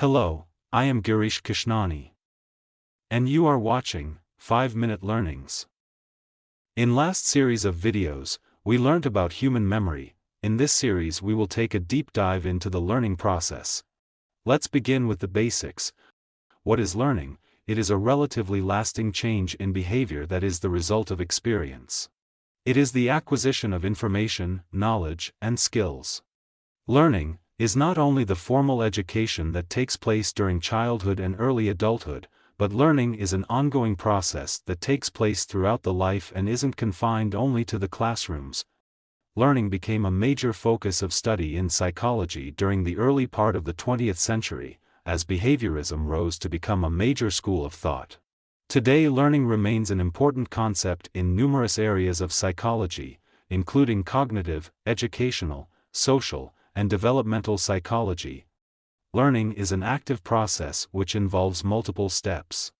Hello, I am Girish Krishnani. And you are watching 5-Minute Learnings. In last series of videos, we learned about human memory. In this series we will take a deep dive into the learning process. Let's begin with the basics. What is learning? It is a relatively lasting change in behavior that is the result of experience. It is the acquisition of information, knowledge, and skills. Learning is not only the formal education that takes place during childhood and early adulthood, but learning is an ongoing process that takes place throughout the life and isn't confined only to the classrooms. Learning became a major focus of study in psychology during the early part of the 20th century, as behaviorism rose to become a major school of thought. Today, learning remains an important concept in numerous areas of psychology, including cognitive, educational, social, and developmental psychology. Learning is an active process which involves multiple steps.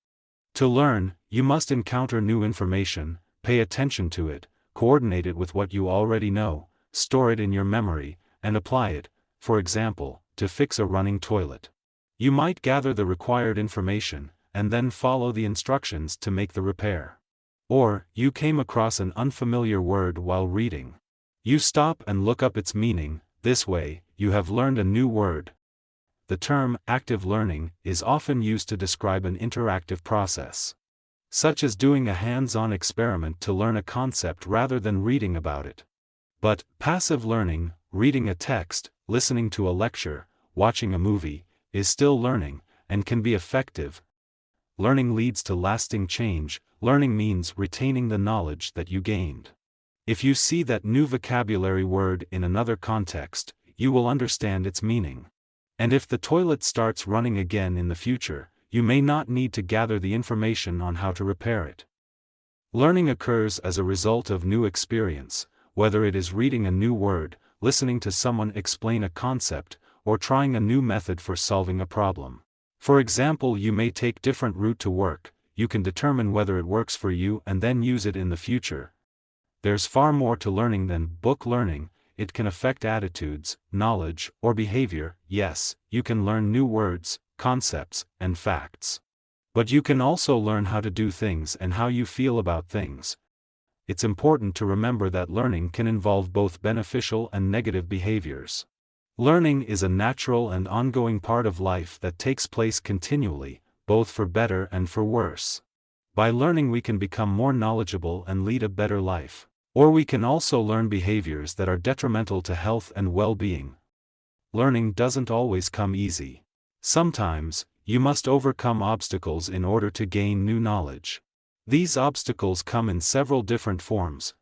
To learn, you must encounter new information, pay attention to it, coordinate it with what you already know, store it in your memory, and apply it, for example, to fix a running toilet. You might gather the required information, and then follow the instructions to make the repair. Or, you came across an unfamiliar word while reading. You stop and look up its meaning. This way, you have learned a new word. The term active learning is often used to describe an interactive process, such as doing a hands-on experiment to learn a concept rather than reading about it. But passive learning, reading a text, listening to a lecture, watching a movie, is still learning, and can be effective. Learning leads to lasting change. Learning means retaining the knowledge that you gained. If you see that new vocabulary word in another context, you will understand its meaning. And if the toilet starts running again in the future, you may not need to gather the information on how to repair it. Learning occurs as a result of new experience, whether it is reading a new word, listening to someone explain a concept, or trying a new method for solving a problem. For example, you may take different route to work. You can determine whether it works for you and then use it in the future. There's far more to learning than book learning. It can affect attitudes, knowledge, or behavior. Yes, you can learn new words, concepts, and facts. But you can also learn how to do things and how you feel about things. It's important to remember that learning can involve both beneficial and negative behaviors. Learning is a natural and ongoing part of life that takes place continually, both for better and for worse. By learning we can become more knowledgeable and lead a better life. Or we can also learn behaviors that are detrimental to health and well-being. Learning doesn't always come easy. Sometimes, you must overcome obstacles in order to gain new knowledge. These obstacles come in several different forms.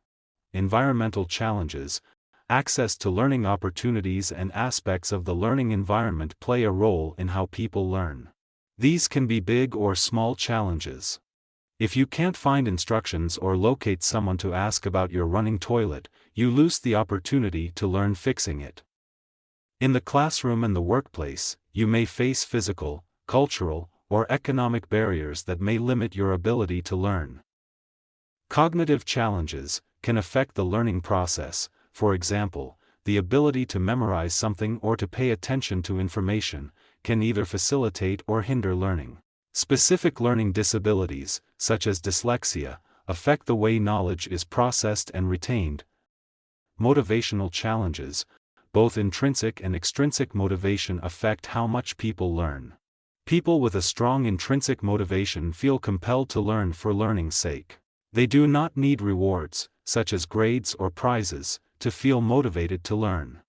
Environmental challenges, access to learning opportunities, and aspects of the learning environment play a role in how people learn. These can be big or small challenges. If you can't find instructions or locate someone to ask about your running toilet, you lose the opportunity to learn fixing it. In the classroom and the workplace, you may face physical, cultural, or economic barriers that may limit your ability to learn. Cognitive challenges can affect the learning process. For example, the ability to memorize something or to pay attention to information can either facilitate or hinder learning. Specific learning disabilities, such as dyslexia, affect the way knowledge is processed and retained. Motivational challenges, both intrinsic and extrinsic motivation, affect how much people learn. People with a strong intrinsic motivation feel compelled to learn for learning's sake. They do not need rewards, such as grades or prizes, to feel motivated to learn.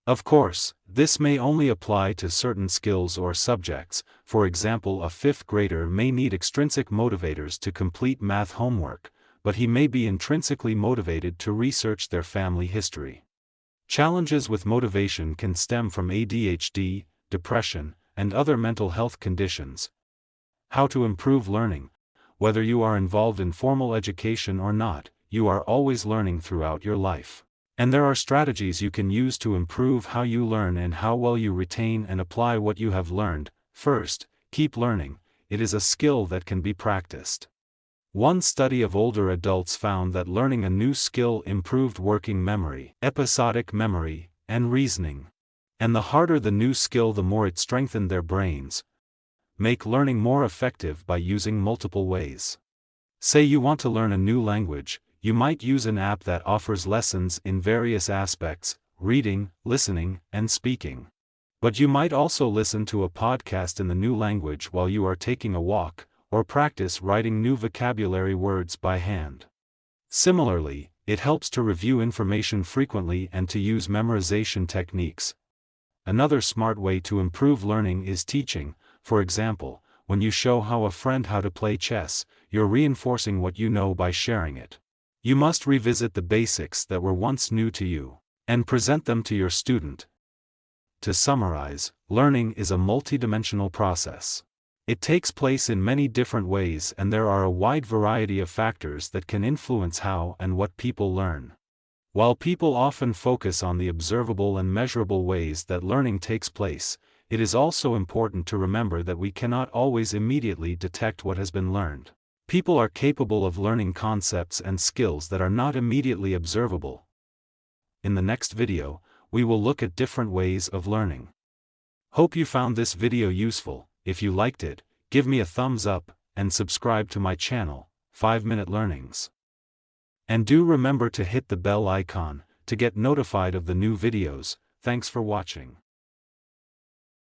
Of course, this may only apply to certain skills or subjects. For example, a 5th grader may need extrinsic motivators to complete math homework, but he may be intrinsically motivated to research their family history. Challenges with motivation can stem from ADHD, depression, and other mental health conditions. How to improve learning? Whether you are involved in formal education or not, you are always learning throughout your life. And there are strategies you can use to improve how you learn and how well you retain and apply what you have learned. First, keep learning. It is a skill that can be practiced. One study of older adults found that learning a new skill improved working memory, episodic memory, and reasoning. And the harder the new skill, the more it strengthened their brains. Make learning more effective by using multiple ways. Say you want to learn a new language, you might use an app that offers lessons in various aspects: reading, listening, and speaking. But you might also listen to a podcast in the new language while you are taking a walk, or practice writing new vocabulary words by hand. Similarly, it helps to review information frequently and to use memorization techniques. Another smart way to improve learning is teaching. For example, when you show a friend how to play chess, you're reinforcing what you know by sharing it. You must revisit the basics that were once new to you, and present them to your student. To summarize, learning is a multidimensional process. It takes place in many different ways, and there are a wide variety of factors that can influence how and what people learn. While people often focus on the observable and measurable ways that learning takes place, it is also important to remember that we cannot always immediately detect what has been learned. People are capable of learning concepts and skills that are not immediately observable. In the next video, we will look at different ways of learning. Hope you found this video useful. If you liked it, give me a thumbs up, and subscribe to my channel, 5-Minute Learnings. And do remember to hit the bell icon to get notified of the new videos. Thanks for watching.